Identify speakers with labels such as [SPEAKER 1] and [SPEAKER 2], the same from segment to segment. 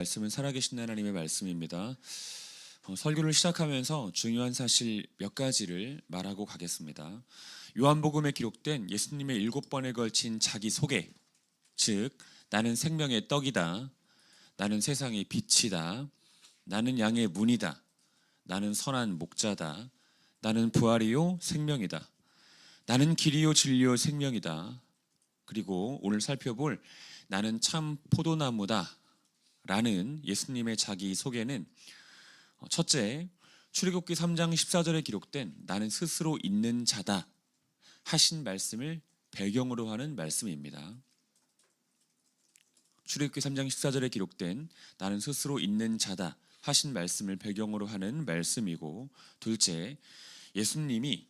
[SPEAKER 1] 말씀은 살아계신 하나님의 말씀입니다. 설교를 시작하면서 중요한 사실 몇 가지를 말하고 가겠습니다. 요한복음에 기록된 예수님의 7번에 걸친 자기 소개, 즉 나는 생명의 떡이다, 나는 세상의 빛이다, 나는 양의 문이다, 나는 선한 목자다, 나는 부활이요 생명이다, 나는 길이요 진리요 생명이다, 그리고 오늘 살펴볼 나는 참 포도나무다 라는 예수님의 자기 소개는 첫째, 출애굽기 3장 14절에 기록된 나는 스스로 있는 자다 하신 말씀을 배경으로 하는 말씀입니다. 출애굽기 3장 14절에 기록된 나는 스스로 있는 자다 하신 말씀을 배경으로 하는 말씀이고, 둘째, 예수님이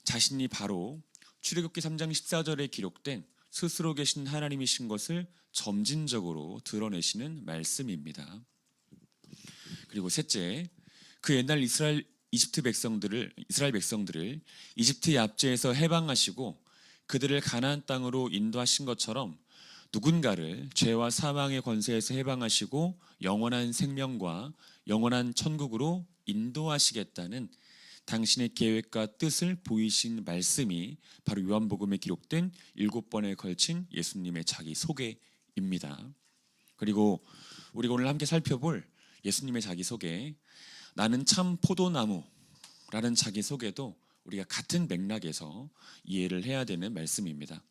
[SPEAKER 1] 자신이 바로 출애굽기 3장 14절에 기록된 스스로 계신 하나님이신 것을 점진적으로 드러내시는 말씀입니다. 그리고 셋째, 그 옛날 이스라엘 백성들을 이집트의 압제에서 해방하시고 그들을 가나안 땅으로 인도하신 것처럼 누군가를 죄와 사망의 권세에서 해방하시고 영원한 생명과 영원한 천국으로 인도하시겠다는 당신의 계획과 뜻을 보이신 말씀이 바로 요한복음에 기록된 7번에 걸친 예수님의 자기 소개입니다. 그리고 우리가 오늘 함께 살펴볼 예수님의 자기 소개, 나는 참 포도나무라는 자기 소개도 우리가 같은 맥락에서 이해를 해야 되는 말씀입니다.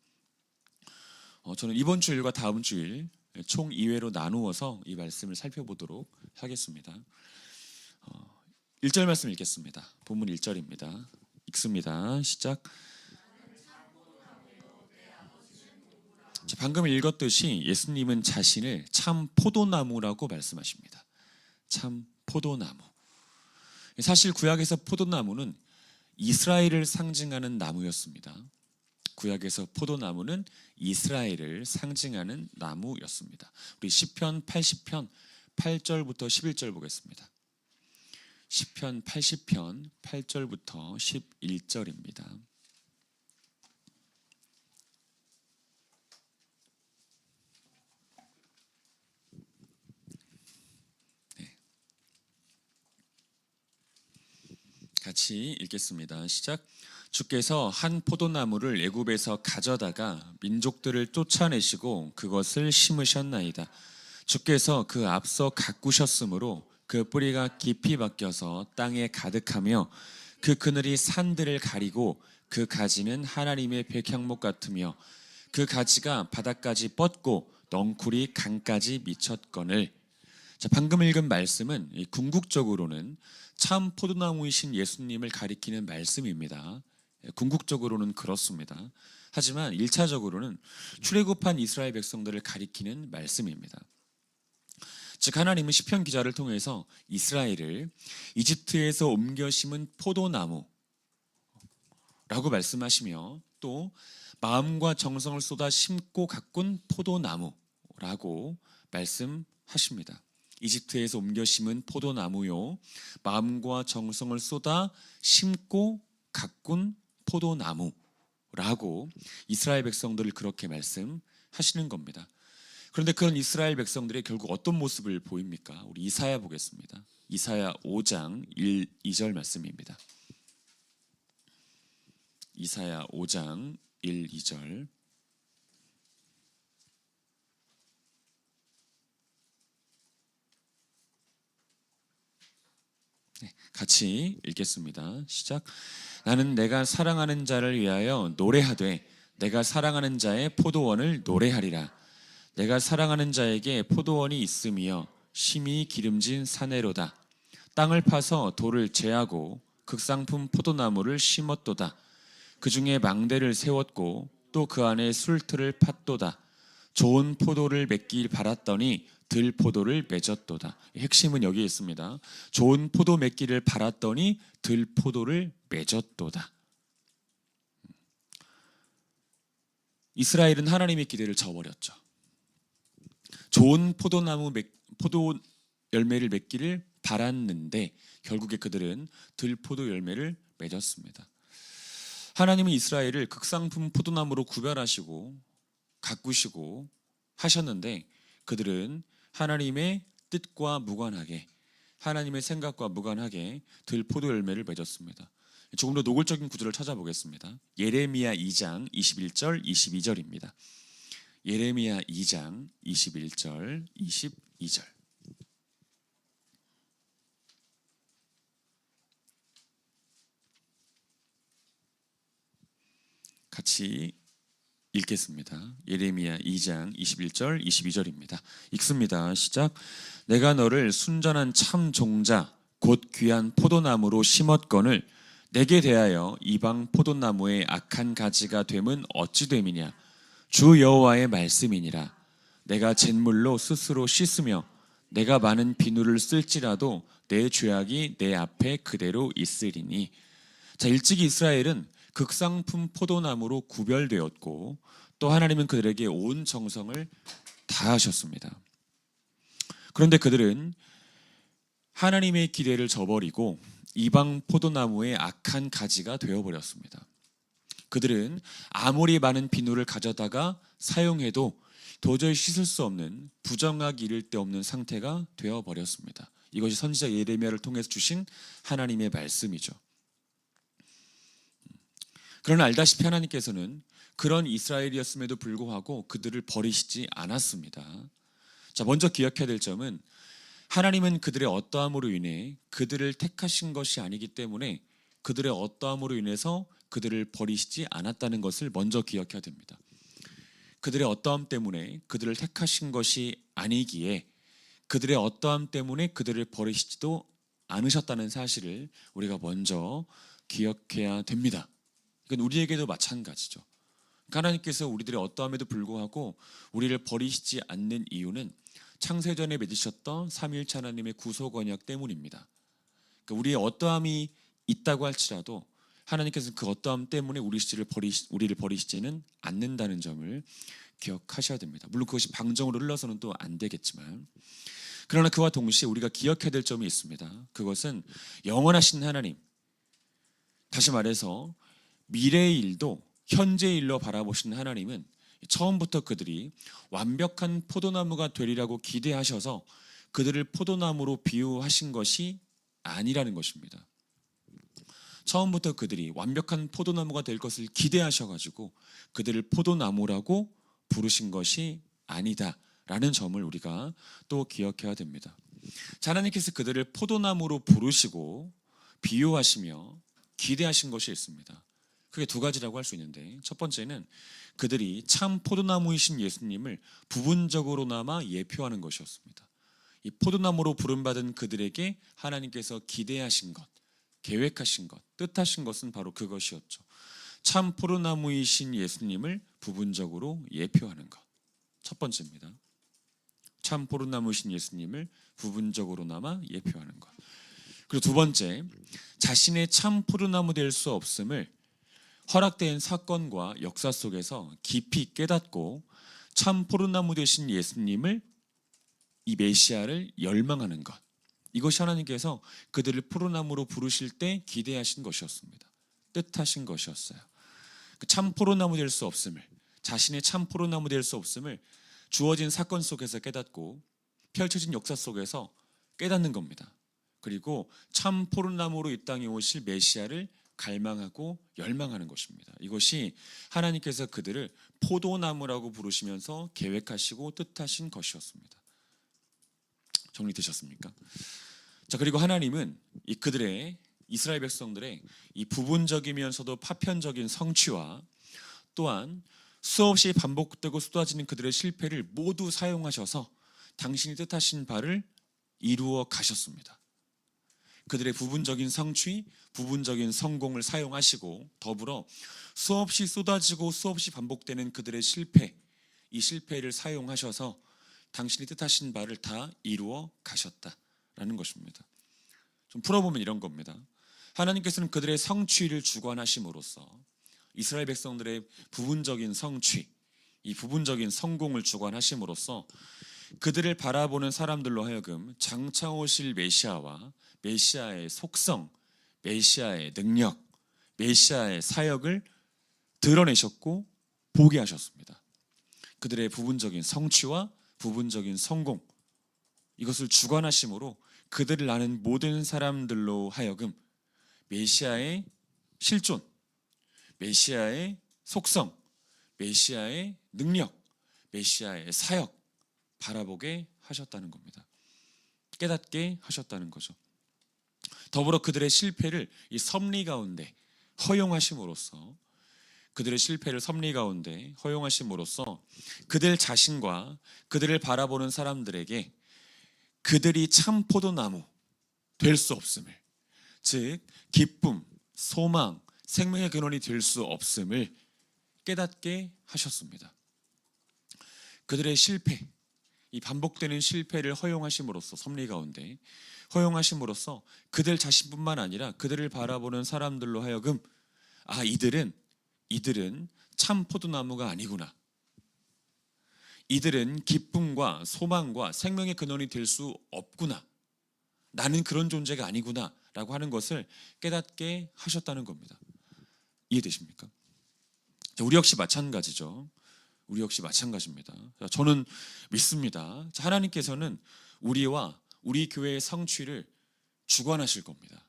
[SPEAKER 1] 저는 이번 주일과 다음 주일 총 2회로 나누어서 이 말씀을 살펴보도록 하겠습니다. 1절 말씀 읽겠습니다. 본문 1절입니다. 읽습니다. 시작. 방금 읽었듯이 예수님은 자신을 참 포도나무라고 말씀하십니다. 참 포도나무. 사실 구약에서 포도나무는 이스라엘을 상징하는 나무였습니다. 구약에서 포도나무는 이스라엘을 상징하는 나무였습니다. 우리 시편 80편 8절부터 11절 보겠습니다. 시편 80편 8절부터 11절입니다. 네. 같이 읽겠습니다. 시작. 주께서 한 포도나무를 애굽에서 가져다가 민족들을 쫓아내시고 그것을 심으셨나이다. 주께서 그 앞서 가꾸셨으므로 그 뿌리가 깊이 박혀서 땅에 가득하며 그 그늘이 산들을 가리고 그 가지는 하나님의 백향목 같으며 그 가지가 바닥까지 뻗고 넝쿨이 강까지 미쳤거늘. 방금 읽은 말씀은 궁극적으로는 참 포도나무이신 예수님을 가리키는 말씀입니다. 궁극적으로는 그렇습니다. 하지만 1차적으로는 출애굽한 이스라엘 백성들을 가리키는 말씀입니다. 즉 하나님은 시편 기자를 통해서 이스라엘을 이집트에서 옮겨 심은 포도나무라고 말씀하시며 또 마음과 정성을 쏟아 심고 가꾼 포도나무라고 말씀하십니다. 이집트에서 옮겨 심은 포도나무요, 마음과 정성을 쏟아 심고 가꾼 포도나무라고 이스라엘 백성들을 그렇게 말씀하시는 겁니다. 그런데 그런 이스라엘 백성들이 결국 어떤 모습을 보입니까? 우리 이사야 보겠습니다. 이사야 5장 1, 2절 말씀입니다. 이사야 5장 1, 2절. 같이 읽겠습니다. 시작. 나는 내가 사랑하는 자를 위하여 노래하되 내가 사랑하는 자의 포도원을 노래하리라. 내가 사랑하는 자에게 포도원이 있으며 심히 기름진 사내로다. 땅을 파서 돌을 제하고 극상품 포도나무를 심었도다. 그 중에 망대를 세웠고 또 그 안에 술틀을 팠도다. 좋은 포도를 맺길 바랐더니 들포도를 맺었도다. 핵심은 여기에 있습니다. 좋은 포도 맺기를 바랐더니 들포도를 맺었도다. 이스라엘은 하나님의 기대를 저버렸죠. 좋은 포도 열매를 맺기를 바랐는데 결국에 그들은 들포도 열매를 맺었습니다. 하나님은 이스라엘을 극상품 포도나무로 구별하시고 가꾸시고 하셨는데 그들은 하나님의 뜻과 무관하게, 하나님의 생각과 무관하게 들포도 열매를 맺었습니다. 조금 더 노골적인 구절을 찾아보겠습니다. 예레미야 2장 21절 22절입니다. 예레미야 2장 21절 22절. 같이 읽겠습니다. 예레미야 2장 21절 22절입니다. 읽습니다. 시작. 내가 너를 순전한 참 종자 곧 귀한 포도나무로 심었거늘 내게 대하여 이방 포도나무의 악한 가지가 됨은 어찌 됨이냐. 주 여호와의 말씀이니라. 내가 잿물로 스스로 씻으며 내가 많은 비누를 쓸지라도 내 죄악이 내 앞에 그대로 있으리니. 자, 일찍이 이스라엘은 극상품 포도나무로 구별되었고 또 하나님은 그들에게 온 정성을 다하셨습니다. 그런데 그들은 하나님의 기대를 저버리고 이방 포도나무의 악한 가지가 되어버렸습니다. 그들은 아무리 많은 비누를 가져다가 사용해도 도저히 씻을 수 없는 부정하기 이를 데 없는 상태가 되어버렸습니다. 이것이 선지자 예레미야를 통해서 주신 하나님의 말씀이죠. 그러나 알다시피 하나님께서는 그런 이스라엘이었음에도 불구하고 그들을 버리시지 않았습니다. 자, 먼저 기억해야 될 점은 하나님은 그들의 어떠함으로 인해 그들을 택하신 것이 아니기 때문에 그들의 어떠함으로 인해서 그들을 버리시지 않았다는 것을 먼저 기억해야 됩니다. 그들의 어떠함 때문에 그들을 택하신 것이 아니기에 그들의 어떠함 때문에 그들을 버리시지도 않으셨다는 사실을 우리가 먼저 기억해야 됩니다. 이건 우리에게도 마찬가지죠. 하나님께서 우리들의 어떠함에도 불구하고 우리를 버리시지 않는 이유는 창세전에 맺으셨던 삼위일체 하나님의 구속 언약 때문입니다. 그러니까 우리의 어떠함이 있다고 할지라도 하나님께서는 그 어떠함 때문에 우리를 버리시지는 않는다는 점을 기억하셔야 됩니다. 물론 그것이 방정으로 흘러서는 또 안 되겠지만, 그러나 그와 동시에 우리가 기억해야 될 점이 있습니다. 그것은 영원하신 하나님, 다시 말해서 미래의 일도 현재의 일로 바라보시는 하나님은 처음부터 그들이 완벽한 포도나무가 되리라고 기대하셔서 그들을 포도나무로 비유하신 것이 아니라는 것입니다. 처음부터 그들이 완벽한 포도나무가 될 것을 기대하셔가지고 그들을 포도나무라고 부르신 것이 아니다라는 점을 우리가 또 기억해야 됩니다. 하나님께서 그들을 포도나무로 부르시고 비유하시며 기대하신 것이 있습니다. 그게 두 가지라고 할 수 있는데, 첫 번째는 그들이 참 포도나무이신 예수님을 부분적으로나마 예표하는 것이었습니다. 이 포도나무로 부름받은 그들에게 하나님께서 기대하신 것, 계획하신 것, 뜻하신 것은 바로 그것이었죠. 참 포도나무이신 예수님을 부분적으로 예표하는 것. 첫 번째입니다. 참 포도나무이신 예수님을 부분적으로나마 예표하는 것. 그리고 두 번째, 자신의 참 포도나무 될 수 없음을 허락된 사건과 역사 속에서 깊이 깨닫고 참 포도나무 되신 예수님을, 이 메시아를 열망하는 것. 이것이 하나님께서 그들을 포도나무로 부르실 때 기대하신 것이었습니다. 뜻하신 것이었어요. 참 포도나무 될 수 없음을, 자신의 참 포도나무 될 수 없음을 주어진 사건 속에서 깨닫고 펼쳐진 역사 속에서 깨닫는 겁니다. 그리고 참 포도나무로 이 땅에 오실 메시아를 갈망하고 열망하는 것입니다. 이것이 하나님께서 그들을 포도나무라고 부르시면서 계획하시고 뜻하신 것이었습니다. 정리되셨습니까? 자, 그리고 하나님은 그들의, 이스라엘 백성들의 이 부분적이면서도 파편적인 성취와 또한 수없이 반복되고 쏟아지는 그들의 실패를 모두 사용하셔서 당신이 뜻하신 바를 이루어 가셨습니다. 그들의 부분적인 성취, 부분적인 성공을 사용하시고 더불어 수없이 쏟아지고 수없이 반복되는 그들의 실패, 이 실패를 사용하셔서 당신이 뜻하신 바를 다 이루어 가셨다라는 것입니다. 좀 풀어보면 이런 겁니다. 하나님께서는 그들의 성취를 주관하심으로써 이스라엘 백성들의 부분적인 성취, 이 부분적인 성공을 주관하심으로써 그들을 바라보는 사람들로 하여금 장차 오실 메시아와 메시아의 속성, 메시아의 능력, 메시아의 사역을 드러내셨고 보게 하셨습니다. 그들의 부분적인 성취와 부분적인 성공, 이것을 주관하심으로 그들을 아는 모든 사람들로 하여금 메시아의 실존, 메시아의 속성, 메시아의 능력, 메시아의 사역 바라보게 하셨다는 겁니다. 깨닫게 하셨다는 거죠. 더불어 그들의 실패를 이 섭리 가운데 허용하심으로써, 그들의 실패를 섭리 가운데 허용하심으로써 그들 자신과 그들을 바라보는 사람들에게 그들이 참 포도나무 될 수 없음을, 즉 기쁨, 소망, 생명의 근원이 될 수 없음을 깨닫게 하셨습니다. 그들의 실패, 이 반복되는 실패를 허용하심으로써, 섭리 가운데 허용하심으로써 그들 자신뿐만 아니라 그들을 바라보는 사람들로 하여금 이들은 참 포도나무가 아니구나, 이들은 기쁨과 소망과 생명의 근원이 될 수 없구나, 나는 그런 존재가 아니구나 라고 하는 것을 깨닫게 하셨다는 겁니다. 이해되십니까? 우리 역시 마찬가지죠. 우리 역시 마찬가지입니다. 저는 믿습니다. 하나님께서는 우리와 우리 교회의 성취를 주관하실 겁니다.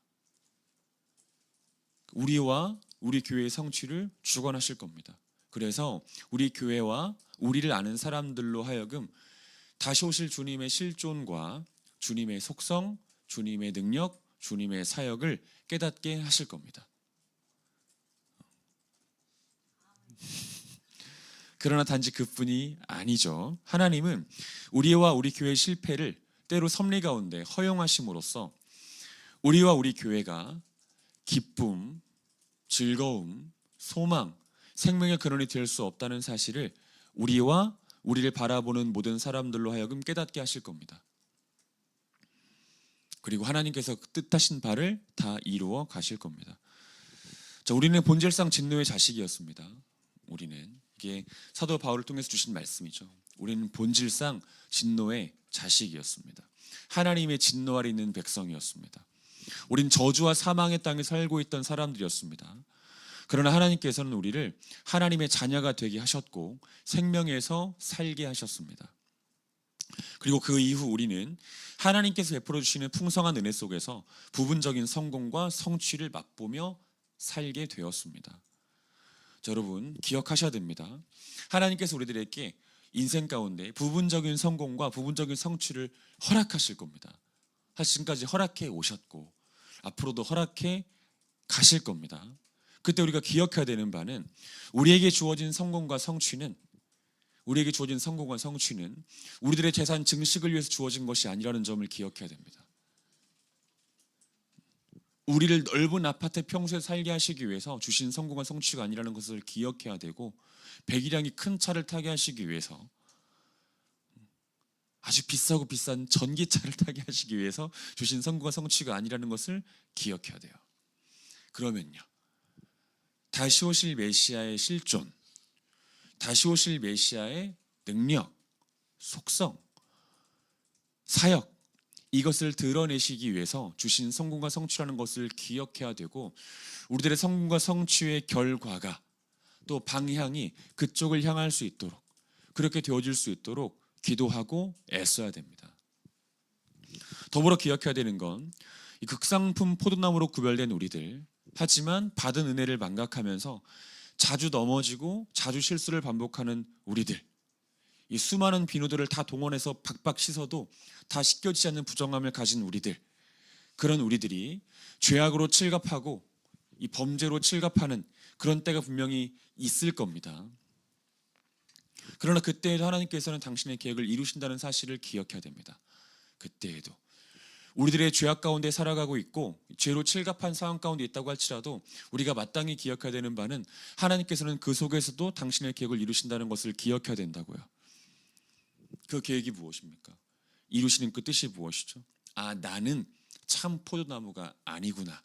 [SPEAKER 1] 우리와 우리 교회의 성취를 주관하실 겁니다. 그래서 우리 교회와 우리를 아는 사람들로 하여금 다시 오실 주님의 실존과 주님의 속성, 주님의 능력, 주님의 사역을 깨닫게 하실 겁니다. 그러나 단지 그뿐이 아니죠. 하나님은 우리와 우리 교회의 실패를 때로 섭리 가운데 허용하심으로써 우리와 우리 교회가 기쁨, 즐거움, 소망, 생명의 근원이 될 수 없다는 사실을 우리와 우리를 바라보는 모든 사람들로 하여금 깨닫게 하실 겁니다. 그리고 하나님께서 뜻하신 바를 다 이루어 가실 겁니다. 우리는 본질상 진노의 자식이었습니다. 우리는, 이게 사도 바울을 통해서 주신 말씀이죠. 우리는 본질상 진노의 자식이었습니다. 하나님의 진노 아래 있는 백성이었습니다. 우린 저주와 사망의 땅에 살고 있던 사람들이었습니다. 그러나 하나님께서는 우리를 하나님의 자녀가 되게 하셨고 생명에서 살게 하셨습니다. 그리고 그 이후 우리는 하나님께서 베풀어 주시는 풍성한 은혜 속에서 부분적인 성공과 성취를 맛보며 살게 되었습니다. 여러분 기억하셔야 됩니다. 하나님께서 우리들에게 인생 가운데 부분적인 성공과 부분적인 성취를 허락하실 겁니다. 사실 지금까지 허락해 오셨고 앞으로도 허락해 가실 겁니다. 그때 우리가 기억해야 되는 바는 우리에게 주어진 성공과 성취는 우리들의 재산 증식을 위해서 주어진 것이 아니라는 점을 기억해야 됩니다. 우리를 넓은 아파트에 평소에 살게 하시기 위해서 주신 성공과 성취가 아니라는 것을 기억해야 되고, 배기량이 큰 차를 타게 하시기 위해서, 아주 비싸고 비싼 전기차를 타게 하시기 위해서 주신 성공과 성취가 아니라는 것을 기억해야 돼요. 그러면요, 다시 오실 메시아의 실존, 다시 오실 메시아의 능력, 속성, 사역, 이것을 드러내시기 위해서 주신 성공과 성취라는 것을 기억해야 되고, 우리들의 성공과 성취의 결과가 또 방향이 그쪽을 향할 수 있도록, 그렇게 되어질 수 있도록 기도하고 애써야 됩니다. 더불어 기억해야 되는 건 이 극상품 포도나무로 구별된 우리들, 하지만 받은 은혜를 망각하면서 자주 넘어지고 자주 실수를 반복하는 우리들, 이 수많은 비누들을 다 동원해서 박박 씻어도 다 씻겨지지 않는 부정함을 가진 우리들, 그런 우리들이 죄악으로 칠갑하고 이 범죄로 칠갑하는 그런 때가 분명히 있을 겁니다. 그러나 그때에도 하나님께서는 당신의 계획을 이루신다는 사실을 기억해야 됩니다. 그때에도 우리들의 죄악 가운데 살아가고 있고 죄로 칠갑한 상황 가운데 있다고 할지라도 우리가 마땅히 기억해야 되는 바는 하나님께서는 그 속에서도 당신의 계획을 이루신다는 것을 기억해야 된다고요. 그 계획이 무엇입니까? 이루시는 그 뜻이 무엇이죠? 나는 참 포도나무가 아니구나.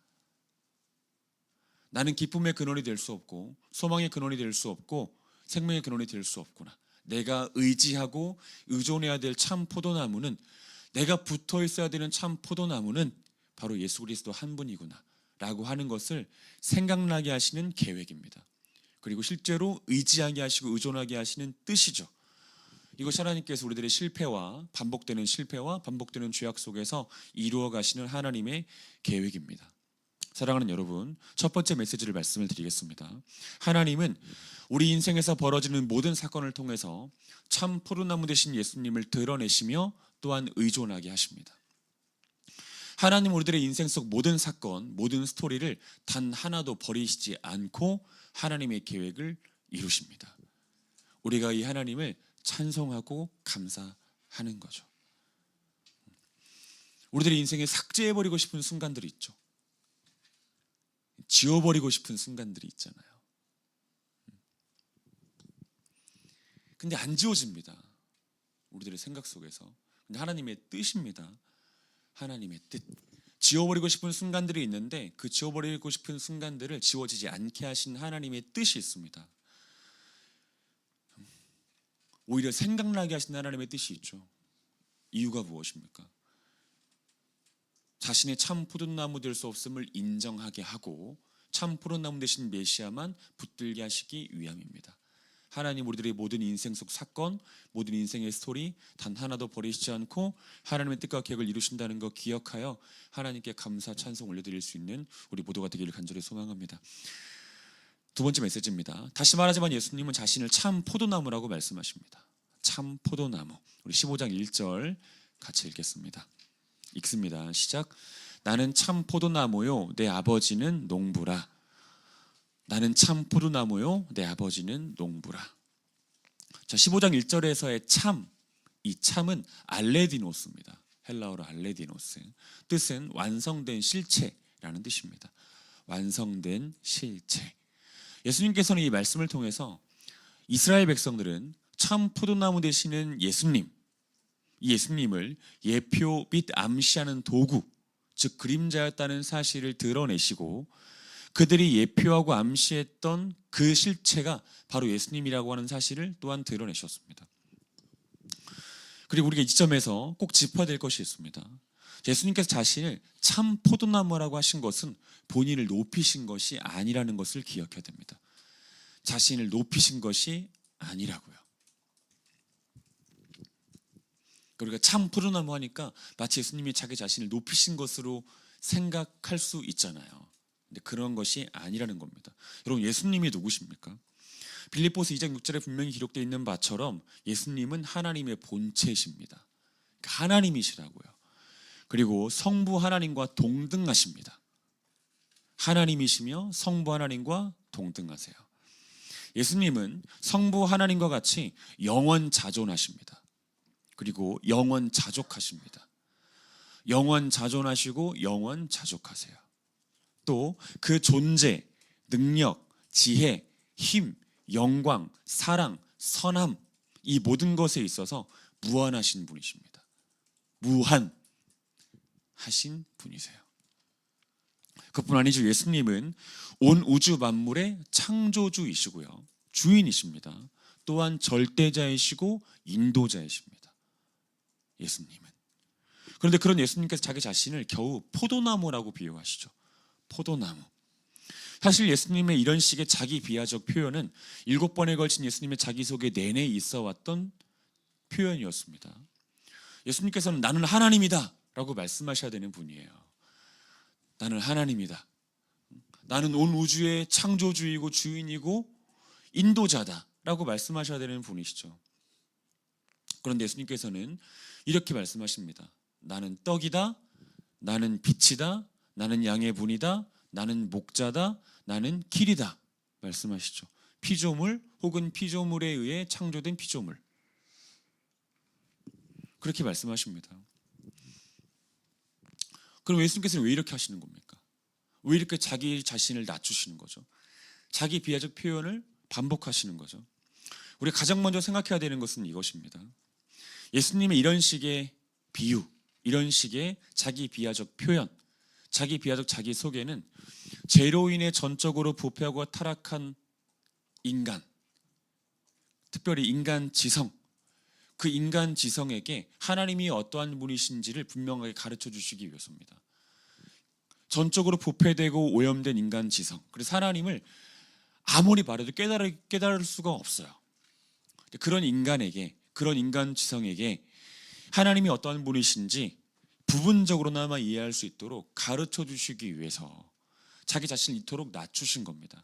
[SPEAKER 1] 나는 기쁨의 근원이 될 수 없고 소망의 근원이 될 수 없고 생명의 근원이 될 수 없구나. 내가 의지하고 의존해야 될 참 포도나무는, 내가 붙어 있어야 되는 참 포도나무는 바로 예수 그리스도 한 분이구나 라고 하는 것을 생각나게 하시는 계획입니다. 그리고 실제로 의지하게 하시고 의존하게 하시는 뜻이죠. 이것이 하나님께서 우리들의 실패와 반복되는 죄악 속에서 이루어 가시는 하나님의 계획입니다. 사랑하는 여러분, 첫 번째 메시지를 말씀을 드리겠습니다. 하나님은 우리 인생에서 벌어지는 모든 사건을 통해서 참 포도나무 되신 예수님을 드러내시며 또한 의존하게 하십니다. 하나님 우리들의 인생 속 모든 사건, 모든 스토리를 단 하나도 버리시지 않고 하나님의 계획을 이루십니다. 우리가 이 하나님을 찬송하고 감사하는 거죠. 우리들의 인생에 삭제해버리고 싶은 순간들이 있죠. 지워버리고 싶은 순간들이 있잖아요. 근데 안 지워집니다. 우리들의 생각 속에서. 근데 하나님의 뜻입니다. 하나님의 뜻. 지워버리고 싶은 순간들이 있는데 그 지워버리고 싶은 순간들을 지워지지 않게 하신 하나님의 뜻이 있습니다. 오히려 생각나게 하신 하나님의 뜻이 있죠. 이유가 무엇입니까? 자신의 참 포도나무 될 수 없음을 인정하게 하고 참 포도나무 되신 메시아만 붙들게 하시기 위함입니다. 하나님 우리들의 모든 인생 속 사건, 모든 인생의 스토리 단 하나도 버리시지 않고 하나님의 뜻과 계획을 이루신다는 거 기억하여 하나님께 감사 찬송 올려드릴 수 있는 우리 모두가 되기를 간절히 소망합니다. 두 번째 메시지입니다. 다시 말하지만 예수님은 자신을 참 포도나무라고 말씀하십니다. 참 포도나무. 우리 15장 1절 같이 읽겠습니다. 읽습니다. 시작. 나는 참 포도나무요 내 아버지는 농부라. 나는 참 포도나무요 내 아버지는 농부라. 자, 15장 1절에서의 참, 이 참은 알레디노스입니다. 헬라어로 알레디노스. 뜻은 완성된 실체라는 뜻입니다. 완성된 실체. 예수님께서는 이 말씀을 통해서 이스라엘 백성들은 참 포도나무 되시는 예수님, 이 예수님을 예표 및 암시하는 도구, 즉 그림자였다는 사실을 드러내시고 그들이 예표하고 암시했던 그 실체가 바로 예수님이라고 하는 사실을 또한 드러내셨습니다. 그리고 우리가 이 지점에서 꼭 짚어야 될 것이 있습니다. 예수님께서 자신을 참 포도나무라고 하신 것은 본인을 높이신 것이 아니라는 것을 기억해야 됩니다. 자신을 높이신 것이 아니라고요. 우리가 참 포도나무 하니까 마치 예수님이 자기 자신을 높이신 것으로 생각할 수 있잖아요. 근데 그런 것이 아니라는 겁니다. 여러분, 예수님이 누구십니까? 빌립보서 2장 6절에 분명히 기록되어 있는 바처럼 예수님은 하나님의 본체이십니다. 하나님이시라고요. 그리고 성부 하나님과 동등하십니다. 하나님이시며 성부 하나님과 동등하세요. 예수님은 성부 하나님과 같이 영원 자존하십니다. 그리고 영원 자족하십니다. 영원 자존하시고 영원 자족하세요. 또 그 존재, 능력, 지혜, 힘, 영광, 사랑, 선함, 이 모든 것에 있어서 무한하신 분이십니다. 무한하신 분이세요. 그뿐 아니죠. 예수님은 온 우주 만물의 창조주이시고요, 주인이십니다. 또한 절대자이시고 인도자이십니다. 예수님은. 그런데 그런 예수님께서 자기 자신을 겨우 포도나무라고 비유하시죠. 포도나무. 사실 예수님의 이런 식의 자기 비하적 표현은 7번에 걸친 예수님의 자기소개 내내 있어 왔던 표현이었습니다. 예수님께서는 나는 하나님이다 라고 말씀하셔야 되는 분이에요. 나는 하나님이다. 나는 온 우주의 창조주이고 주인이고 인도자다 라고 말씀하셔야 되는 분이시죠. 그런데 예수님께서는 이렇게 말씀하십니다. 나는 떡이다. 나는 빛이다. 나는 양의 분이다. 나는 목자다. 나는 길이다. 말씀하시죠. 피조물 혹은 피조물에 의해 창조된 피조물. 그렇게 말씀하십니다. 그럼 예수님께서는 왜 이렇게 하시는 겁니까? 왜 이렇게 자기 자신을 낮추시는 거죠? 자기 비하적 표현을 반복하시는 거죠. 우리가 가장 먼저 생각해야 되는 것은 이것입니다. 예수님의 이런 식의 비유, 이런 식의 자기 비하적 표현, 자기 비하적 자기 소개는 죄로 인해 전적으로 부패하고 타락한 인간, 특별히 인간 지성, 그 인간 지성에게 하나님이 어떠한 분이신지를 분명하게 가르쳐 주시기 위해서입니다. 전적으로 부패되고 오염된 인간 지성, 그래서 하나님을 아무리 말해도 깨달을 수가 없어요. 그런 인간에게, 그런 인간 지성에게 하나님이 어떠한 분이신지 부분적으로나마 이해할 수 있도록 가르쳐 주시기 위해서 자기 자신을 이토록 낮추신 겁니다.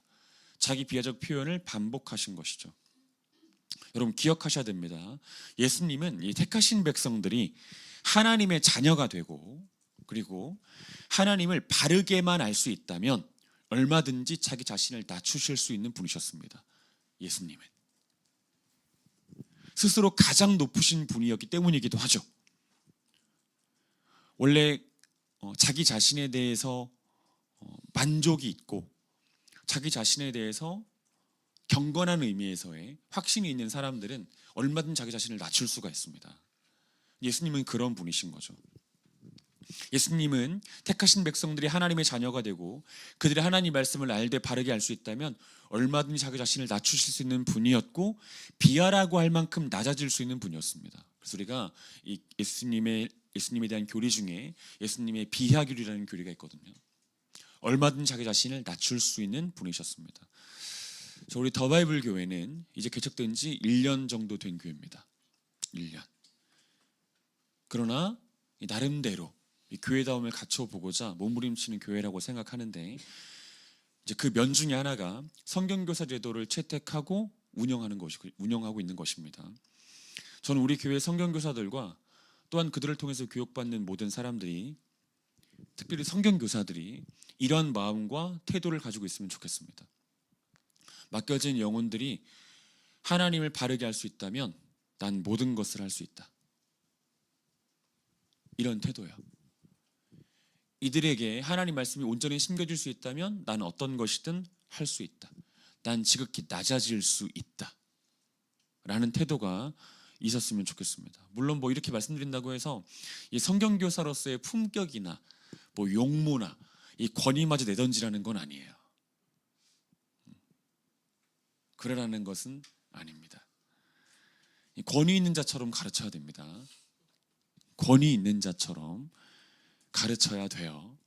[SPEAKER 1] 자기 비하적 표현을 반복하신 것이죠. 여러분 기억하셔야 됩니다. 예수님은 이 택하신 백성들이 하나님의 자녀가 되고 그리고 하나님을 바르게만 알 수 있다면 얼마든지 자기 자신을 낮추실 수 있는 분이셨습니다. 예수님은 스스로 가장 높으신 분이었기 때문이기도 하죠. 원래 자기 자신에 대해서 만족이 있고 자기 자신에 대해서 경건한 의미에서의 확신이 있는 사람들은 얼마든 자기 자신을 낮출 수가 있습니다. 예수님은 그런 분이신 거죠. 예수님은 택하신 백성들이 하나님의 자녀가 되고 그들이 하나님 말씀을 알되 바르게 알 수 있다면 얼마든지 자기 자신을 낮추실 수 있는 분이었고 비하라고 할 만큼 낮아질 수 있는 분이었습니다. 그래서 우리가 이 예수님에 대한 교리 중에 예수님의 비하 교리라는 교리가 있거든요. 얼마든지 자기 자신을 낮출 수 있는 분이셨습니다. 우리 더 바이블 교회는 이제 개척된 지 1년 정도 된 교회입니다. 1년. 그러나 나름대로 이 교회다움을 갖춰보고자 몸부림치는 교회라고 생각하는데 이제 그 면 중에 하나가 성경교사 제도를 채택하고 운영하고 있는 것입니다. 저는 우리 교회 성경교사들과 또한 그들을 통해서 교육받는 모든 사람들이 특별히 성경교사들이 이런 마음과 태도를 가지고 있으면 좋겠습니다. 맡겨진 영혼들이 하나님을 바르게 할 수 있다면 난 모든 것을 할 수 있다. 이런 태도요. 이들에게 하나님 말씀이 온전히 심겨질 수 있다면 나는 어떤 것이든 할 수 있다. 난 지극히 낮아질 수 있다. 라는 태도가 있었으면 좋겠습니다. 물론 이렇게 말씀드린다고 해서 이 성경교사로서의 품격이나 용모나 이 권위마저 내던지라는 건 아니에요. 그러라는 것은 아닙니다. 권위 있는 자처럼 가르쳐야 됩니다. 권위 있는 자처럼 가르쳐야 돼요.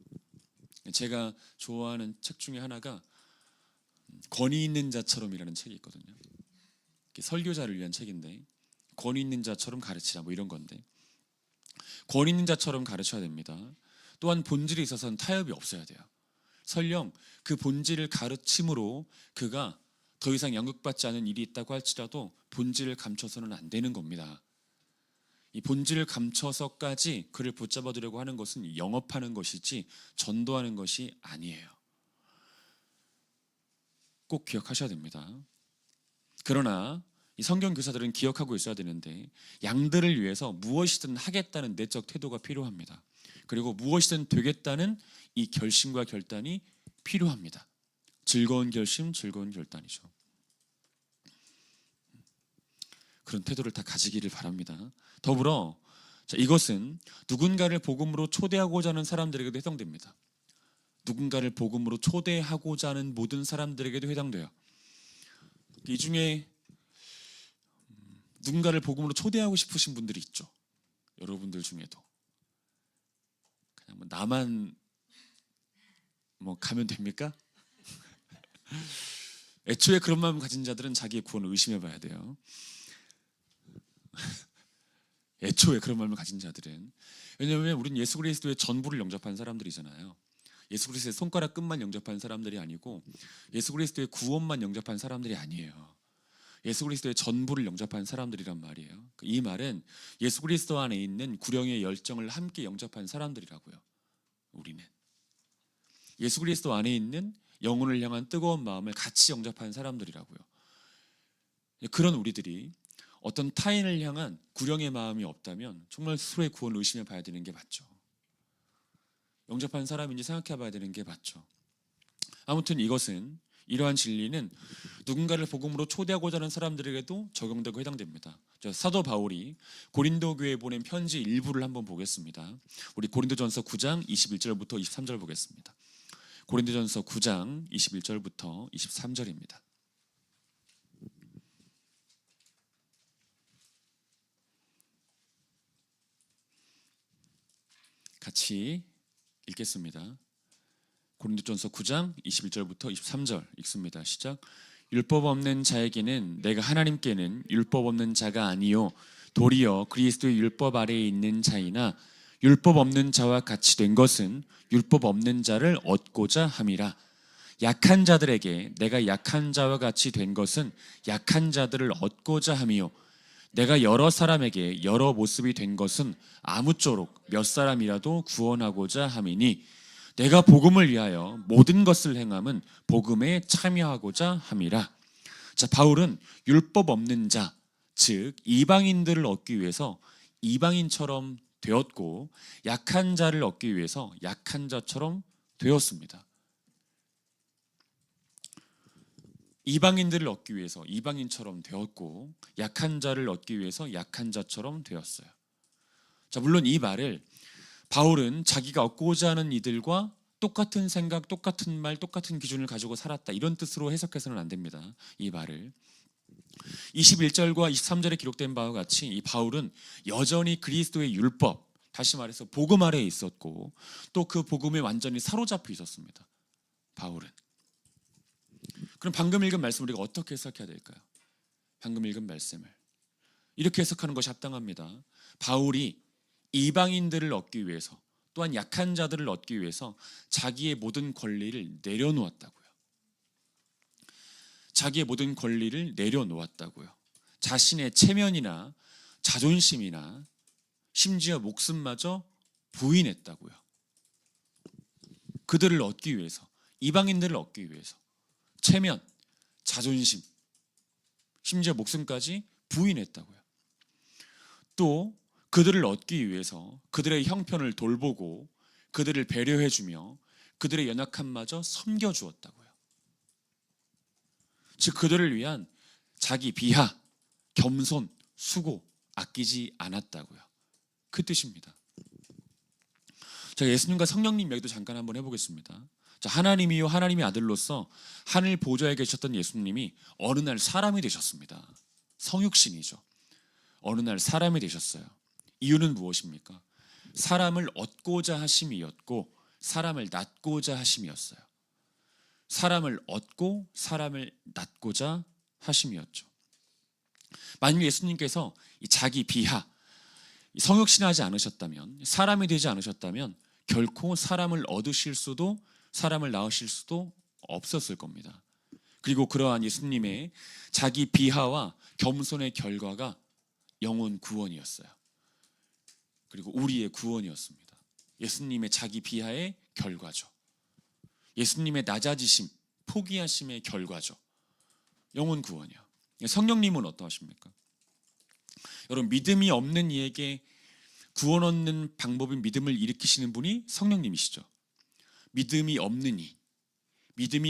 [SPEAKER 1] 제가 좋아하는 책 중에 하나가 권위 있는 자처럼이라는 책이 있거든요. 설교자를 위한 책인데 권위 있는 자처럼 가르치라 이런 건데 권위 있는 자처럼 가르쳐야 됩니다. 또한 본질에 있어서는 타협이 없어야 돼요. 설령 그 본질을 가르침으로 그가 더 이상 양육받지 않은 일이 있다고 할지라도 본질을 감춰서는 안 되는 겁니다. 이 본질을 감춰서까지 그를 붙잡아두려고 하는 것은 영업하는 것이지 전도하는 것이 아니에요. 꼭 기억하셔야 됩니다. 그러나 이 성경 교사들은 기억하고 있어야 되는데 양들을 위해서 무엇이든 하겠다는 내적 태도가 필요합니다. 그리고 무엇이든 되겠다는 이 결심과 결단이 필요합니다. 즐거운 결심, 즐거운 결단이죠. 그런 태도를 다 가지기를 바랍니다. 더불어 이것은 누군가를 복음으로 초대하고자 하는 사람들에게도 해당됩니다. 누군가를 복음으로 초대하고자 하는 모든 사람들에게도 해당돼요. 이 중에 누군가를 복음으로 초대하고 싶으신 분들이 있죠. 여러분들 중에도 그냥 나만 가면 됩니까? 애초에 그런 마음 가진 자들은 자기의 구원을 의심해 봐야 돼요. 애초에 그런 마음을 가진 자들은. 왜냐하면 우리는 예수 그리스도의 전부를 영접한 사람들이잖아요. 예수 그리스도의 손가락 끝만 영접한 사람들이 아니고 예수 그리스도의 구원만 영접한 사람들이 아니에요. 예수 그리스도의 전부를 영접한 사람들이란 말이에요. 이 말은 예수 그리스도 안에 있는 구령의 열정을 함께 영접한 사람들이라고요. 우리는 예수 그리스도 안에 있는 영혼을 향한 뜨거운 마음을 같이 영접한 사람들이라고요. 그런 우리들이 어떤 타인을 향한 구령의 마음이 없다면 정말 스스로의 구원을 의심해 봐야 되는 게 맞죠. 영접한 사람인지 생각해 봐야 되는 게 맞죠. 아무튼 이러한 진리는 누군가를 복음으로 초대하고자 하는 사람들에게도 적용되고 해당됩니다. 사도 바울이 고린도 교회에 보낸 편지 일부를 한번 보겠습니다. 우리 고린도전서 9장 21절부터 23절 보겠습니다. 고린도전서 9장 21절부터 23절입니다. 같이 읽겠습니다. 고린도전서 9장 21절부터 23절 읽습니다. 시작. 율법 없는 자에게는 내가 하나님께는 율법 없는 자가 아니요 도리어 그리스도의 율법 아래에 있는 자이나 율법 없는 자와 같이 된 것은 율법 없는 자를 얻고자 함이라. 약한 자들에게 내가 약한 자와 같이 된 것은 약한 자들을 얻고자 함이요 내가 여러 사람에게 여러 모습이 된 것은 아무쪼록 몇 사람이라도 구원하고자 함이니 내가 복음을 위하여 모든 것을 행함은 복음에 참여하고자 함이라. 자, 바울은 율법 없는 자, 즉 이방인들을 얻기 위해서 이방인처럼 되었고 약한 자를 얻기 위해서 약한 자처럼 되었습니다. 이방인들을 얻기 위해서 이방인처럼 되었고 약한 자를 얻기 위해서 약한 자처럼 되었어요. 자, 물론 이 말을 바울은 자기가 얻고자 하는 이들과 똑같은 생각, 똑같은 말, 똑같은 기준을 가지고 살았다 이런 뜻으로 해석해서는 안 됩니다. 이 말을 21절과 23절에 기록된 바와 같이 이 바울은 여전히 그리스도의 율법, 다시 말해서 복음 아래에 있었고 또 그 복음에 완전히 사로잡혀 있었습니다. 바울은. 그럼 방금 읽은 말씀을 우리가 어떻게 해석해야 될까요? 방금 읽은 말씀을 이렇게 해석하는 것이 합당합니다. 바울이 이방인들을 얻기 위해서 또한 약한 자들을 얻기 위해서 자기의 모든 권리를 내려놓았다고요. 자기의 모든 권리를 내려놓았다고요. 자신의 체면이나 자존심이나 심지어 목숨마저 부인했다고요. 그들을 얻기 위해서, 이방인들을 얻기 위해서 체면, 자존심, 심지어 목숨까지 부인했다고요. 또 그들을 얻기 위해서 그들의 형편을 돌보고 그들을 배려해주며 그들의 연약함마저 섬겨주었다고요. 즉 그들을 위한 자기 비하, 겸손, 수고 아끼지 않았다고요. 그 뜻입니다. 자, 예수님과 성령님 얘기도 잠깐 한번 해보겠습니다. 자, 하나님이요 하나님의 아들로서 하늘 보좌에 계셨던 예수님이 어느 날 사람이 되셨습니다. 성육신이죠. 어느 날 사람이 되셨어요. 이유는 무엇입니까? 사람을 얻고자 하심이었고 사람을 낳고자 하심이었어요. 사람을 얻고 사람을 낳고자 하심이었죠. 만약 예수님께서 자기 비하, 성육신하지 않으셨다면, 사람이 되지 않으셨다면 결코 사람을 얻으실 수도 사람을 낳으실 수도 없었을 겁니다. 그리고 그러한 예수님의 자기 비하와 겸손의 결과가 영혼 구원이었어요. 그리고 우리의 구원이었습니다. 예수님의 자기 비하의 결과죠. 예수님의 낮아지심, 포기하심의 결과죠. 영혼 구원이요. 성령님은 어떠하십니까? 여러분, 믿음이 없는 이에게 구원 얻는 방법인 믿음을 일으키시는 분이 성령님이시죠. 믿음이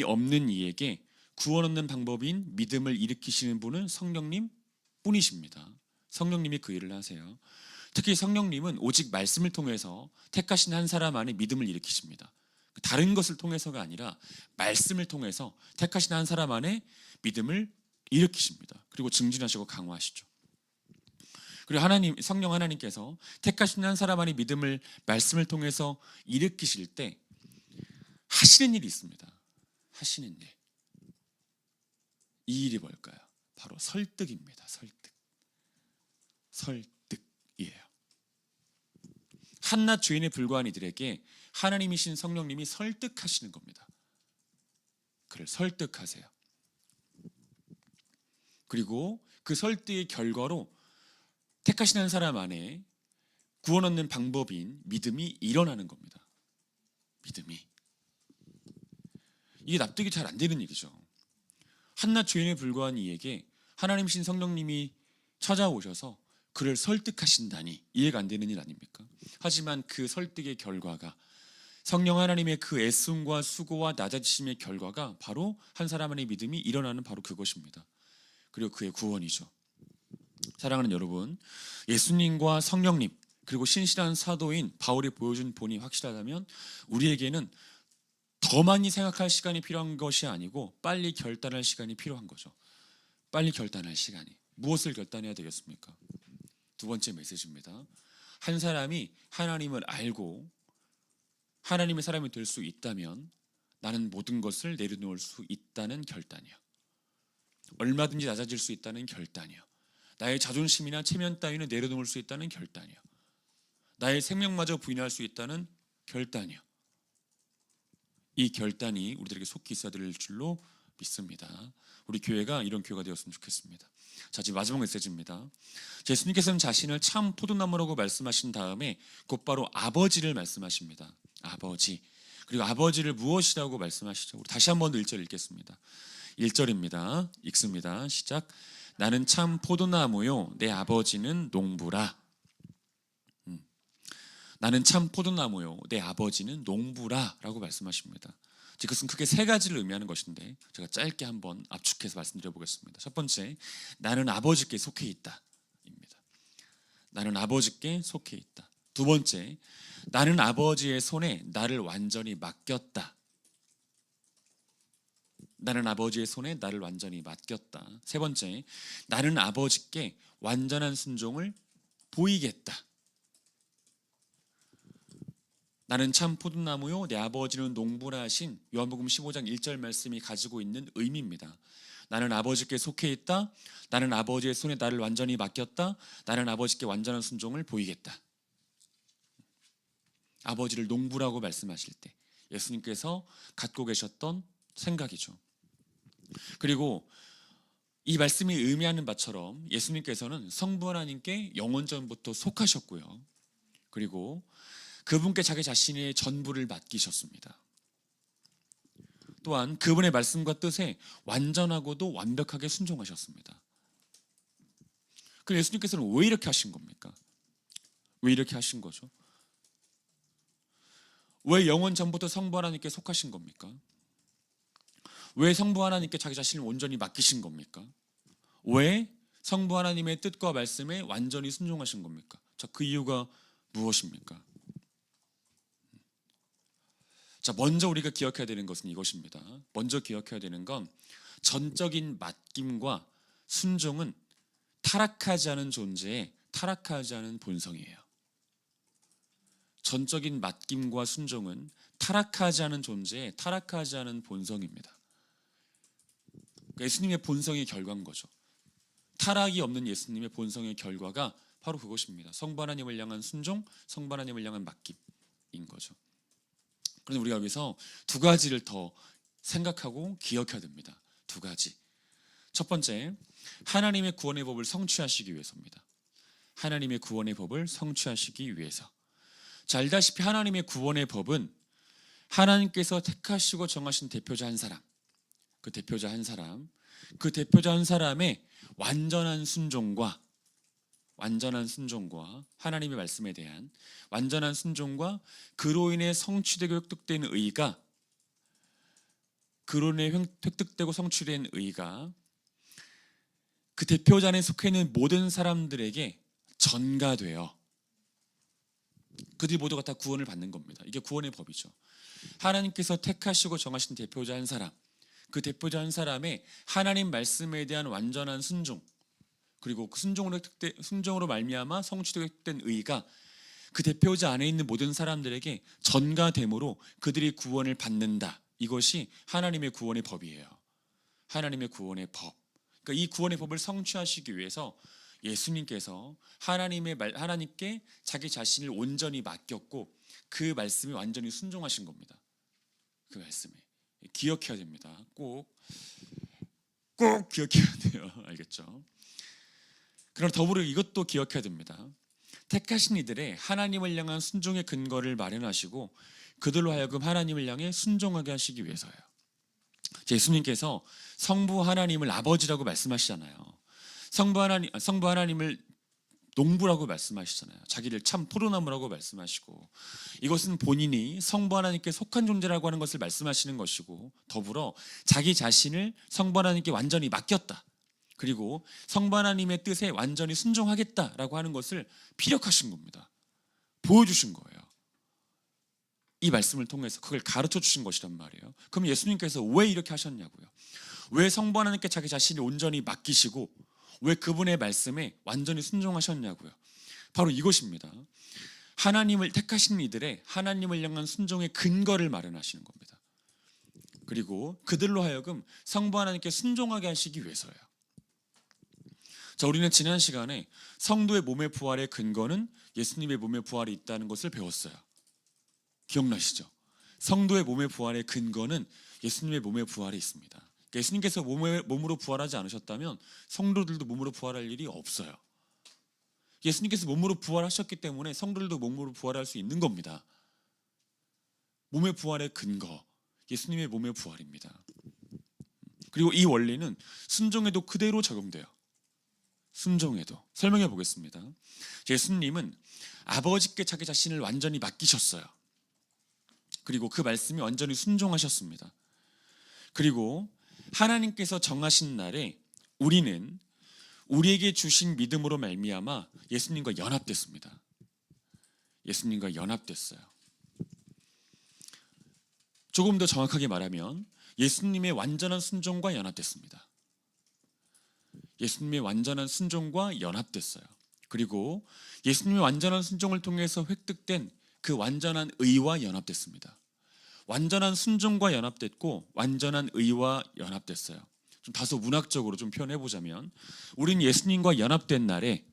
[SPEAKER 1] 없는 이에게 구원 얻는 방법인 믿음을 일으키시는 분은 성령님 뿐이십니다. 성령님이 그 일을 하세요. 특히 성령님은 오직 말씀을 통해서 택하신 한 사람 안에 믿음을 일으키십니다. 다른 것을 통해서가 아니라 말씀을 통해서 택하신 한 사람 안에 믿음을 일으키십니다. 그리고 증진하시고 강화하시죠. 그리고 성령 하나님께서 택하신 한 사람 안에 믿음을 말씀을 통해서 일으키실 때 하시는 일이 있습니다. 하시는 일. 이 일이 뭘까요? 바로 설득입니다. 설득이에요. 한낱 죄인에 불과한 이들에게 하나님이신 성령님이 설득하시는 겁니다. 그를 설득하세요. 그리고 그 설득의 결과로 택하신 한 사람 안에 구원 얻는 방법인 믿음이 일어나는 겁니다. 믿음이. 이게 납득이 잘 안 되는 일이죠. 한낱 죄인에 불과한 이에게 하나님이신 성령님이 찾아오셔서 그를 설득하신다니 이해가 안 되는 일 아닙니까? 하지만 그 설득의 결과가 성령 하나님의 그 애씀과 수고와 낮아지심의 결과가 바로 한 사람 안의 믿음이 일어나는 바로 그것입니다. 그리고 그의 구원이죠. 사랑하는 여러분, 예수님과 성령님 그리고 신실한 사도인 바울이 보여준 본이 확실하다면 우리에게는 더 많이 생각할 시간이 필요한 것이 아니고 빨리 결단할 시간이 필요한 거죠. 빨리 결단할 시간이. 무엇을 결단해야 되겠습니까? 두 번째 메시지입니다. 한 사람이 하나님을 알고 하나님의 사람이 될 수 있다면 나는 모든 것을 내려놓을 수 있다는 결단이요. 얼마든지 낮아질 수 있다는 결단이요. 나의 자존심이나 체면 따위는 내려놓을 수 있다는 결단이요. 나의 생명마저 부인할 수 있다는 결단이요. 이 결단이 우리들에게 속히 있어야 될 줄로 믿습니다. 우리 교회가 이런 교회가 되었으면 좋겠습니다. 자, 지금 마지막 메시지입니다. 예수님께서는 자신을 참 포도나무라고 말씀하신 다음에 곧바로 아버지를 말씀하십니다. 아버지. 그리고 아버지를 무엇이라고 말씀하시죠? 우리 다시 한번 1절 읽겠습니다. 1절입니다. 읽습니다. 시작. 나는 참 포도나무요 내 아버지는 농부라. 나는 참 포도나무요 내 아버지는 농부라 라고 말씀하십니다. 이것은 크게 세 가지를 의미하는 것인데 제가 짧게 한번 압축해서 말씀드려 보겠습니다. 첫 번째, 나는 아버지께 속해 있다 입니다. 나는 아버지께 속해 있다. 두 번째, 나는 아버지의 손에 나를 완전히 맡겼다. 나는 아버지의 손에 나를 완전히 맡겼다. 세 번째, 나는 아버지께 완전한 순종을 보이겠다. 나는 참 포도나무요 내 아버지는 농부라 하신 요한복음 15장 1절 말씀이 가지고 있는 의미입니다. 나는 아버지께 속해 있다. 나는 아버지의 손에 나를 완전히 맡겼다. 나는 아버지께 완전한 순종을 보이겠다. 아버지를 농부라고 말씀하실 때 예수님께서 갖고 계셨던 생각이죠. 그리고 이 말씀이 의미하는 바처럼 예수님께서는 성부 하나님께 영원전부터 속하셨고요. 그리고 그분께 자기 자신의 전부를 맡기셨습니다. 또한 그분의 말씀과 뜻에 완전하고도 완벽하게 순종하셨습니다. 그럼 예수님께서는 왜 이렇게 하신 겁니까? 왜 이렇게 하신 거죠? 왜 영원 전부터 성부 하나님께 속하신 겁니까? 왜 성부 하나님께 자기 자신을 온전히 맡기신 겁니까? 왜 성부 하나님의 뜻과 말씀에 완전히 순종하신 겁니까? 자, 그 이유가 무엇입니까? 자, 먼저 우리가 기억해야 되는 것은 이것입니다. 먼저 기억해야 되는 건 전적인 맡김과 순종은 타락하지 않은 존재의 타락하지 않은 본성이에요. 전적인 맡김과 순종은 타락하지 않은 존재의 타락하지 않은 본성입니다. 예수님의 본성의 결과인 거죠. 타락이 없는 예수님의 본성의 결과가 바로 그것입니다. 성부 하나님을 향한 순종, 성부 하나님을 향한 맡김인 거죠. 그런데 우리가 여기서 두 가지를 더 생각하고 기억해야 됩니다. 두 가지. 첫 번째, 하나님의 구원의 법을 성취하시기 위해서입니다. 하나님의 구원의 법을 성취하시기 위해서. 자, 알다시피 하나님의 구원의 법은 하나님께서 택하시고 정하신 대표자 한 사람, 그 대표자 한 사람의 완전한 순종과 하나님의 말씀에 대한 완전한 순종과 그로 인해 성취되고 획득된 의가 획득되고 성취된 의가 그 대표자 안에 속해 있는 모든 사람들에게 전가되어 그들이 모두가 다 구원을 받는 겁니다. 이게 구원의 법이죠. 하나님께서 택하시고 정하신 대표자 한 사람, 그 대표자 한 사람의 하나님 말씀에 대한 완전한 순종, 그리고 그 순종으로 말미암아 성취된 의가 그 대표자 안에 있는 모든 사람들에게 전가됨으로 그들이 구원을 받는다. 이것이 하나님의 구원의 법이에요. 하나님의 구원의 법. 그러니까 이 구원의 법을 성취하시기 위해서 예수님께서 하나님께 자기 자신을 온전히 맡겼고 그 말씀에 완전히 순종하신 겁니다. 그 말씀에 기억해야 됩니다. 꼭 기억해야 돼요. 알겠죠? 그러나 더불어 이것도 기억해야 됩니다. 택하신 이들의 하나님을 향한 순종의 근거를 마련하시고 그들로 하여금 하나님을 향해 순종하게 하시기 위해서예요. 예수님께서 성부 하나님을 아버지라고 말씀하시잖아요. 성부 하나님을 농부라고 말씀하시잖아요. 자기를 참 포도나무라고 말씀하시고 이것은 본인이 성부 하나님께 속한 존재라고 하는 것을 말씀하시는 것이고 더불어 자기 자신을 성부 하나님께 완전히 맡겼다. 그리고 성부 하나님의 뜻에 완전히 순종하겠다라고 하는 것을 피력하신 겁니다. 보여주신 거예요. 이 말씀을 통해서 그걸 가르쳐 주신 것이란 말이에요. 그럼 예수님께서 왜 이렇게 하셨냐고요? 왜 성부 하나님께 자기 자신을 온전히 맡기시고 왜 그분의 말씀에 완전히 순종하셨냐고요? 바로 이것입니다. 하나님을 택하신 이들의 하나님을 향한 순종의 근거를 마련하시는 겁니다. 그리고 그들로 하여금 성부 하나님께 순종하게 하시기 위해서예요. 자, 우리는 지난 시간에 성도의 몸의 부활의 근거는 예수님의 몸의 부활이 있다는 것을 배웠어요. 기억나시죠? 성도의 몸의 부활의 근거는 예수님의 몸의 부활이 있습니다. 그러니까 예수님께서 몸으로 부활하지 않으셨다면 성도들도 몸으로 부활할 일이 없어요. 예수님께서 몸으로 부활하셨기 때문에 성도들도 몸으로 부활할 수 있는 겁니다. 몸의 부활의 근거, 예수님의 몸의 부활입니다. 그리고 이 원리는 순종에도 그대로 적용돼요. 순종에도. 설명해 보겠습니다. 예수님은 아버지께 자기 자신을 완전히 맡기셨어요. 그리고 그 말씀이 완전히 순종하셨습니다. 그리고 하나님께서 정하신 날에 우리는 우리에게 주신 믿음으로 말미암아 예수님과 연합됐습니다. 예수님과 연합됐어요. 조금 더 정확하게 말하면 예수님의 완전한 순종과 연합됐습니다. 예수님의 완전한 순종과 연합됐어요. 그리고 예수님의 완전한 순종을 통해서 획득된 그 완전한 의와 연합됐습니다. 완전한 순종과 연합됐고 완전한 의와 연합됐어요. 좀 다소 문학적으로 좀 표현해 보자면 우리는 예수님과 연합된 날에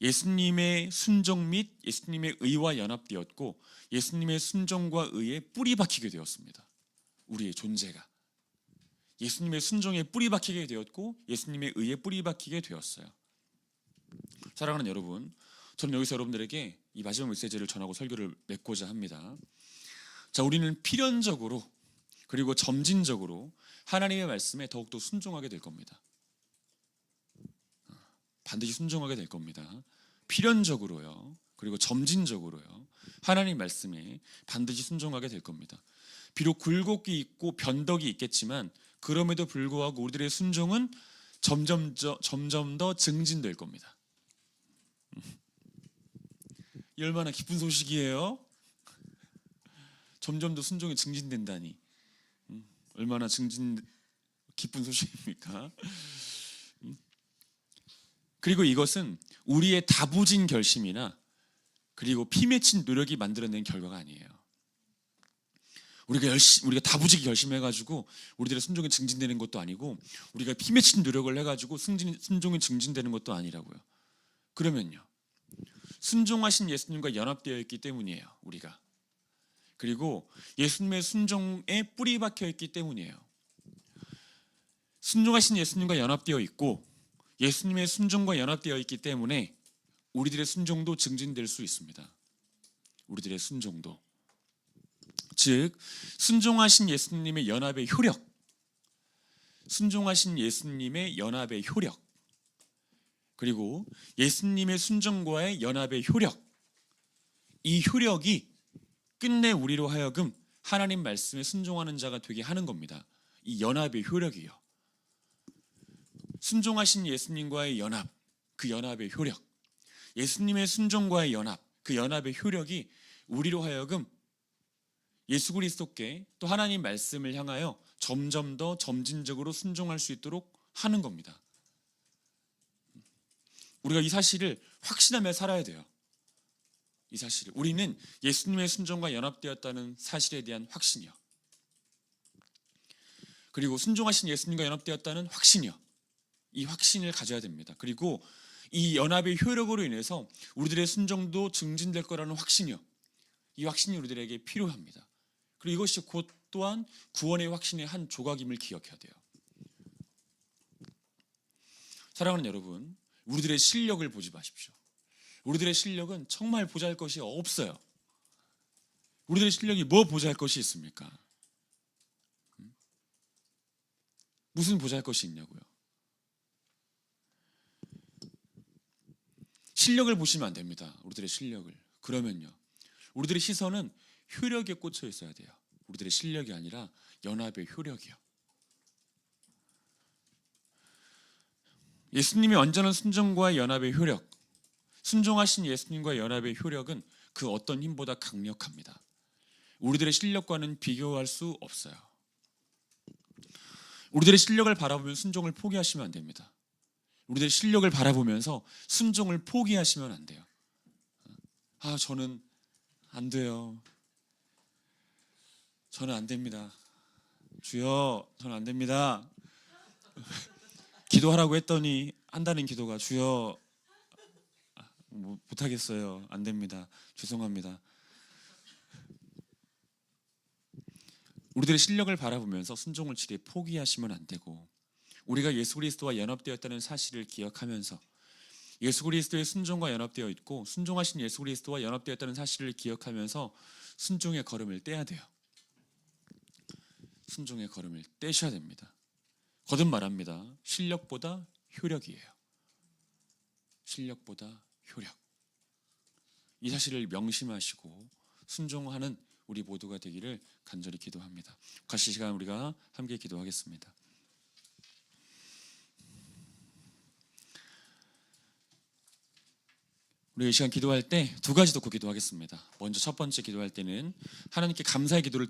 [SPEAKER 1] 예수님의 순종 및 예수님의 의와 연합되었고 예수님의 순종과 의에 뿌리 박히게 되었습니다. 우리의 존재가 예수님의 순종에 뿌리 박히게 되었고 예수님의 의에 뿌리 박히게 되었어요. 사랑하는 여러분, 저는 여기서 여러분들에게 이 마지막 메시지를 전하고 설교를 맺고자 합니다. 자, 우리는 필연적으로 그리고 점진적으로 하나님의 말씀에 더욱더 순종하게 될 겁니다. 반드시 순종하게 될 겁니다. 필연적으로요. 그리고 점진적으로요. 하나님 말씀에 반드시 순종하게 될 겁니다. 비록 굴곡이 있고 변덕이 있겠지만 그럼에도 불구하고 우리들의 순종은 점점 더 증진될 겁니다. 이 얼마나 기쁜 소식이에요. 점점 더 순종이 증진된다니 얼마나 기쁜 소식입니까? 그리고 이것은 우리의 다부진 결심이나 그리고 피 맺힌 노력이 만들어낸 결과가 아니에요. 우리가 다부지게 결심해가지고 우리들의 순종이 증진되는 것도 아니고 우리가 피 맺힌 노력을 해가지고 순종이 증진되는 것도 아니라고요. 그러면요, 순종하신 예수님과 연합되어 있기 때문이에요. 우리가. 그리고 예수님의 순종에 뿌리 박혀 있기 때문이에요. 순종하신 예수님과 연합되어 있고 예수님의 순종과 연합되어 있기 때문에 우리들의 순종도 증진될 수 있습니다. 우리들의 순종도. 즉 순종하신 예수님의 연합의 효력, 순종하신 예수님의 연합의 효력, 그리고 예수님의 순종과의 연합의 효력, 이 효력이 끝내 우리로 하여금 하나님 말씀에 순종하는 자가 되게 하는 겁니다. 이 연합의 효력이요. 순종하신 예수님과의 연합, 그 연합의 효력, 예수님의 순종과의 연합, 그 연합의 효력이 우리로 하여금 예수 그리스도께 또 하나님 말씀을 향하여 점점 더 점진적으로 순종할 수 있도록 하는 겁니다. 우리가 이 사실을 확신하며 살아야 돼요. 이 사실을. 우리는 예수님의 순종과 연합되었다는 사실에 대한 확신이요. 그리고 순종하신 예수님과 연합되었다는 확신이요. 이 확신을 가져야 됩니다. 그리고 이 연합의 효력으로 인해서 우리들의 순종도 증진될 거라는 확신이요. 이 확신이 우리들에게 필요합니다. 그리고 이것이 곧 또한 구원의 확신의 한 조각임을 기억해야 돼요. 사랑하는 여러분, 우리들의 실력을 보지 마십시오. 우리들의 실력은 정말 보잘 것이 없어요. 우리들의 실력이 뭐 보잘 것이 있습니까? 무슨 보잘 것이 있냐고요? 실력을 보시면 안 됩니다. 우리들의 실력을. 그러면요, 우리들의 시선은 효력에 꽂혀 있어야 돼요. 우리들의 실력이 아니라 연합의 효력이요. 예수님의 완전한 순종과 연합의 효력, 순종하신 예수님과 연합의 효력은 그 어떤 힘보다 강력합니다. 우리들의 실력과는 비교할 수 없어요. 우리들의 실력을 바라보면 순종을 포기하시면 안 됩니다. 우리들의 실력을 바라보면서 순종을 포기하시면 안 돼요. 저는 안 돼요. 저는 안 됩니다. 주여, 저는 안 됩니다. 기도하라고 했더니 한다는 기도가 주여 못하겠어요. 안 됩니다. 죄송합니다. 우리들의 실력을 바라보면서 순종을 지레 포기하시면 안 되고 우리가 예수 그리스도와 연합되었다는 사실을 기억하면서 예수 그리스도의 순종과 연합되어 있고 순종하신 예수 그리스도와 연합되었다는 사실을 기억하면서 순종의 걸음을 떼야 돼요. 순종의 걸음을 떼셔야 됩니다. 거듭 말합니다. 실력보다 효력이에요. 실력보다 효력. 이 사실을 명심하시고 순종하는 우리 모두가 되기를 간절히 기도합니다. 같이 시간 우리가 함께 기도하겠습니다. 우리 이 시간 기도할 때 두 가지 놓고 기도하겠습니다. 먼저 첫 번째 기도할 때는 하나님께 감사의 기도를